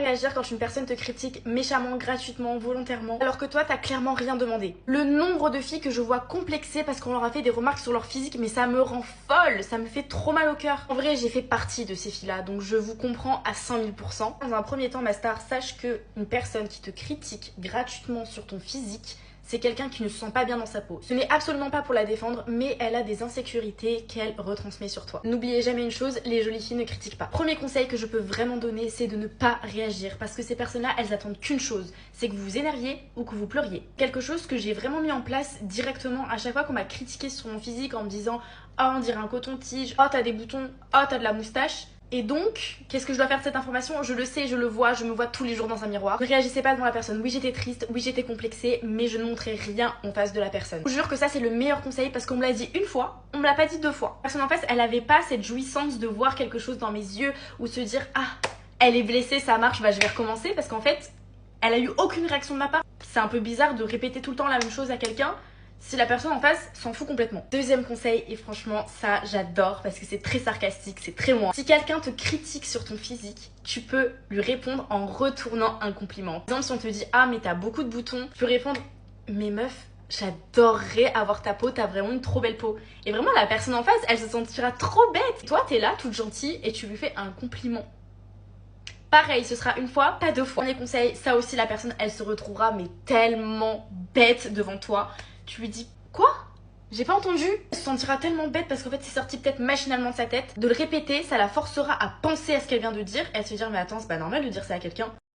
réagir quand une personne te critique méchamment, gratuitement, volontairement, alors que toi t'as clairement rien demandé. Le nombre de filles que je vois complexées parce qu'on leur a fait des remarques sur leur physique, mais ça me rend folle, ça me fait trop mal au cœur. En vrai, j'ai fait partie de ces filles-là, donc je vous comprends à 5000%. Dans un premier temps, ma star, sache que une personne qui te critique gratuitement sur ton physique, c'est quelqu'un qui ne se sent pas bien dans sa peau. Ce n'est absolument pas pour la défendre, mais elle a des insécurités qu'elle retransmet sur toi. N'oubliez jamais une chose, les jolies filles ne critiquent pas. Premier conseil que je peux vraiment donner, c'est de ne pas réagir, parce que ces personnes-là, elles attendent qu'une chose, c'est que vous vous énerviez ou que vous pleuriez. Quelque chose que j'ai vraiment mis en place directement à chaque fois qu'on m'a critiqué sur mon physique en me disant « Oh, on dirait un coton-tige, oh, t'as des boutons, oh, t'as de la moustache ». Et donc, qu'est-ce que je dois faire de cette information? Je le sais, je le vois, je me vois tous les jours dans un miroir. Ne réagissez pas devant la personne. Oui, j'étais triste, oui, j'étais complexée, mais je ne montrais rien en face de la personne. Je vous jure que ça, c'est le meilleur conseil parce qu'on me l'a dit une fois, on me l'a pas dit deux fois. La personne en face, elle avait pas cette jouissance de voir quelque chose dans mes yeux ou se dire « Ah, elle est blessée, ça marche, bah je vais recommencer » parce qu'en fait, elle a eu aucune réaction de ma part. C'est un peu bizarre de répéter tout le temps la même chose à quelqu'un si la personne en face s'en fout complètement. Deuxième conseil, et franchement ça j'adore parce que c'est très sarcastique, c'est très moi. Si quelqu'un te critique sur ton physique, tu peux lui répondre en retournant un compliment. Par exemple, si on te dit « Ah mais t'as beaucoup de boutons », tu peux répondre « Mais meuf, j'adorerais avoir ta peau, t'as vraiment une trop belle peau. » Et vraiment la personne en face, elle se sentira trop bête. Toi t'es là toute gentille et tu lui fais un compliment. Pareil, ce sera une fois, pas deux fois. Dernier conseil, ça aussi la personne elle se retrouvera mais tellement bête devant toi. Tu lui dis « Quoi ? J'ai pas entendu ?» Elle se sentira tellement bête parce qu'en fait c'est sorti peut-être machinalement de sa tête. De le répéter, ça la forcera à penser à ce qu'elle vient de dire et à se dire « Mais attends, c'est pas normal de dire ça à quelqu'un. »